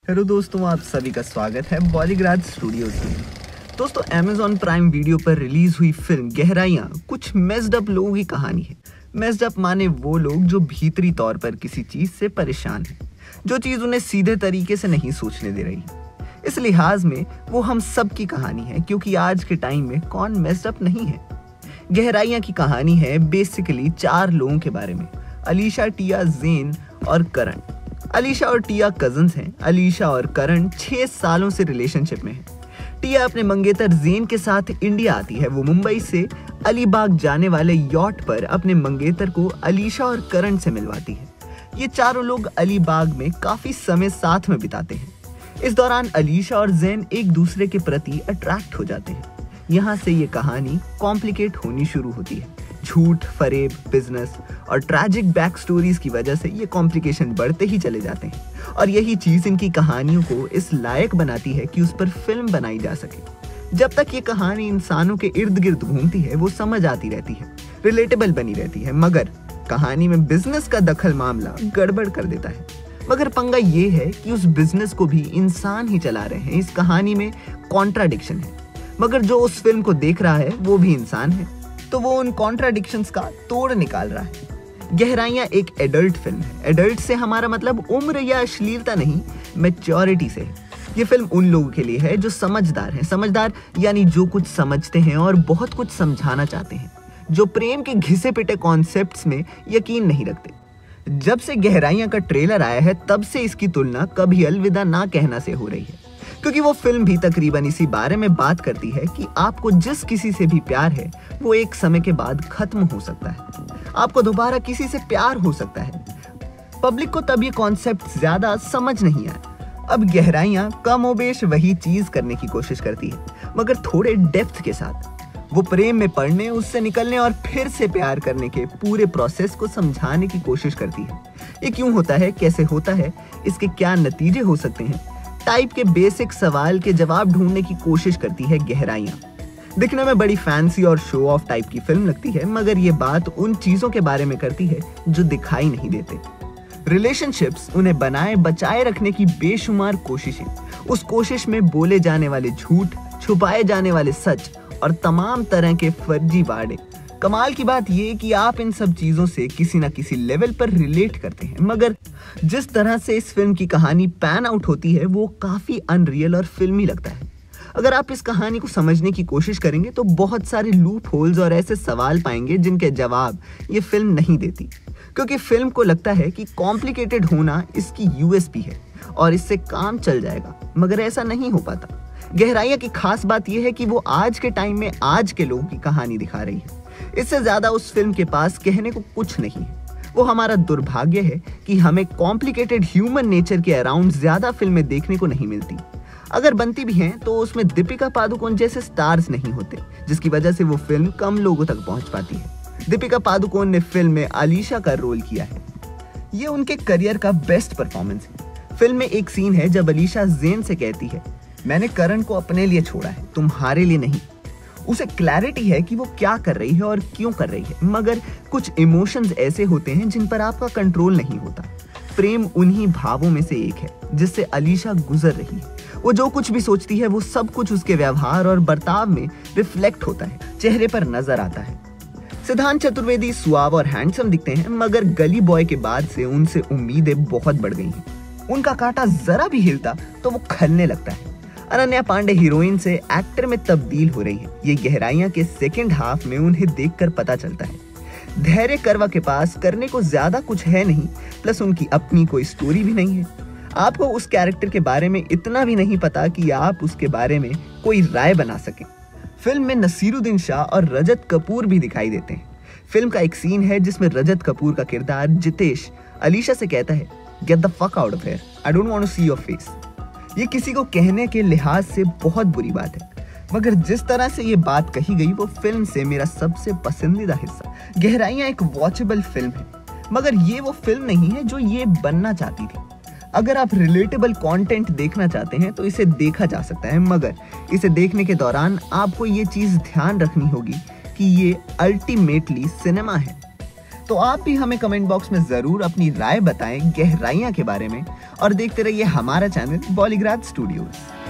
Hello दोस्तों, आप सभी का स्वागत है बॉलीग्राज स्टूडियोज में। दोस्तों, Amazon प्राइम वीडियो पर रिलीज हुई फिल्म गहराइयाँ कुछ मेस्ड अप लोगों की कहानी है। मेस्ड अप माने वो लोग जो भीतरी तौर पर किसी चीज से परेशान हैं, जो चीज उन्हें सीधे तरीके से नहीं सोचने दे रही। इस लिहाज में वो हम सब की कहानी है, क्योंकि आज के टाइम में कौन मेस्ड अप नहीं है। गहराइयाँ की कहानी है बेसिकली 4 लोगों के बारे में, अलीशा, टिया, ज़ेन और करण। अलीशा और टिया कजन्स हैं। अलीशा और करण 6 सालों से रिलेशनशिप में हैं। टिया अपने मंगेतर ज़ेन के साथ इंडिया आती है। वो मुंबई से अलीबाग जाने वाले यॉट पर अपने मंगेतर को अलीशा और करण से मिलवाती है। ये चारों लोग अलीबाग में काफी समय साथ में बिताते हैं। इस दौरान अलीशा और ज़ेन एक दूसरे के प्रति अट्रैक्ट हो जाते हैं। यहाँ से ये कहानी कॉम्प्लिकेट होनी शुरू होती है। झूठ, फरेब, बिजनेस और ट्रैजिक बैक स्टोरीज की वजह से ये कॉम्प्लिकेशन बढ़ते ही चले जाते हैं, और यही चीज इनकी कहानियों को इस लायक बनाती है कि उस पर फिल्म बनाई जा सके। जब तक ये कहानी इंसानों के इर्द गिर्द घूमती है वो समझ आती रहती है, रिलेटेबल बनी रहती है, मगर कहानी में बिजनेस का दखल मामला गड़बड़ कर देता है। मगर पंगा ये है कि उस बिजनेस को भी इंसान ही चला रहे हैं। इस कहानी में कॉन्ट्राडिक्शन है, मगर जो उस फिल्म को देख रहा है वो भी इंसान है, तो वो उन कॉन्ट्राडिक्शंस का तोड़ निकाल रहा है। गहराइयाँ एक एडल्ट फिल्म है। एडल्ट से हमारा मतलब उम्र या अश्लीलता नहीं, मैच्योरिटी से है। ये फिल्म उन लोगों के लिए है जो समझदार हैं। समझदार यानी जो कुछ समझते हैं और बहुत कुछ समझाना चाहते हैं, जो प्रेम के घिसे पिटे कॉन्सेप्ट्स में यकीन नहीं रखते। जब से गहराइयाँ का ट्रेलर आया है तब से इसकी तुलना कभी अलविदा ना कहना से हो रही है, क्योंकि वो फिल्म भी तकरीबन इसी बारे में बात करती है कि आपको जिस किसी से भी प्यार है वो एक समय के बाद खत्म हो सकता है। आपको दोबारा किसी से प्यार हो सकता है। पब्लिक को तब ये कॉन्सेप्ट ज्यादा समझ नहीं आया। अब गहराइयाँ कमोबेश वही चीज करने की कोशिश करती है, मगर थोड़े डेप्थ के साथ। वो प्रेम में पड़ने, उससे निकलने और फिर से प्यार करने के पूरे प्रोसेस को समझाने की कोशिश करती है। ये क्यों होता है, कैसे होता है, इसके क्या नतीजे हो सकते हैं, टाइप के बेसिक सवाल के जवाब ढूंढने की कोशिश करती है गहराइयाँ। दिखने में बड़ी फैंसी और शो ऑफ टाइप की फिल्म लगती है, मगर ये बात उन चीजों के बारे में करती है जो दिखाई नहीं देते। रिलेशनशिप्स, उन्हें बनाए बचाए रखने की बेशुमार कोशिशें, उस कोशिश में बोले जाने वाले झूठ, छुपाए जाने वाले सच और तमाम तरह के फर्जी वादे। कमाल की बात ये कि आप इन सब चीजों से किसी ना किसी लेवल पर रिलेट करते हैं, मगर जिस तरह से इस फिल्म की कहानी पैन आउट होती है वो काफी अनरियल और फिल्मी लगता है। अगर आप इस कहानी को समझने की कोशिश करेंगे तो बहुत सारे लूप होल्स और ऐसे सवाल पाएंगे जिनके जवाब ये फिल्म नहीं देती, क्योंकि फिल्म को लगता है कि कॉम्प्लिकेटेड होना इसकी यूएसपी है और इससे काम चल जाएगा, मगर ऐसा नहीं हो पाता। गहराइयाँ की खास बात यह है कि वो आज के टाइम में आज के लोगों की कहानी दिखा रही है। इससे ज्यादा उस फिल्म के पास कहने को कुछ नहीं है। वो हमारा दुर्भाग्य है कि हमें कॉम्प्लिकेटेड ह्यूमन नेचर के अराउंड ज्यादा फिल्में देखने को नहीं मिलती। अगर बनती भी हैं तो उसमें दीपिका पादुकोण जैसे स्टार्स नहीं होते, जिसकी वजह से वो फिल्म कम लोगों तक पहुंच पाती है। दीपिका पादुकोण ने फिल्म में अलीशा का रोल किया है। ये उनके करियर का बेस्ट परफॉर्मेंस है। फिल्म में एक सीन है जब अलीशा ज़ेन से कहती है, मैंने करण को अपने लिए छोड़ा है, तुम्हारे लिए नहीं। उसे क्लैरिटी है कि वो क्या कर रही है और क्यों कर रही है, मगर कुछ इमोशंस ऐसे होते हैं जिन पर आपका कंट्रोल नहीं होता। प्रेम उन्हीं भावों में से एक है जिससे अलीशा गुजर रही है। वो जो कुछ भी सोचती है वो सब कुछ उसके व्यवहार और बर्ताव में रिफ्लेक्ट होता है, चेहरे पर नजर आता है। सिद्धांत चतुर्वेदी सुआव और हैंडसम दिखते हैं, मगर गली बॉय के बाद से उनसे उम्मीदें बहुत बढ़ गई हैं। उनका कांटा जरा भी हिलता तो वो खलने लगता है। अनन्या पांडे हीरोइन से एक्टर में तब्दील हो रही है। ये गहराइयाँ के सेकेंड हाफ में उन्हें देखकर पता चलता है। धैर्य करवा के पास करने को ज्यादा कुछ है नहीं, प्लस उनकी अपनी कोई स्टोरी भी नहीं है। आपको उस कैरेक्टर के बारे में इतना भी नहीं पता कि आप उसके बारे में कोई राय बना सकें। फिल्म में नसीरुद्दीन शाह और रजत कपूर भी दिखाई देते हैं। फिल्म का एक सीन है जिसमें रजत कपूर का किरदार जितेश अलीशा से कहता है, get the fuck out of here, I don't want to see your face. ये किसी को कहने के लिहाज से बहुत बुरी बात है, मगर जिस तरह से ये बात कही गई वो फिल्म से मेरा सबसे पसंदीदा हिस्सा। गहराइयाँ एक वॉचेबल फिल्म है, मगर ये वो फिल्म नहीं है जो ये बनना चाहती थी। अगर आप रिलेटेबल कंटेंट देखना चाहते हैं तो इसे देखा जा सकता है, मगर इसे देखने के दौरान आपको ये चीज़ ध्यान रखनी होगी कि ये अल्टीमेटली सिनेमा है। तो आप भी हमें कमेंट बॉक्स में जरूर अपनी राय बताएं गहराइयां के बारे में और देखते रहिए हमारा चैनल बॉलीग्राज स्टूडियोज।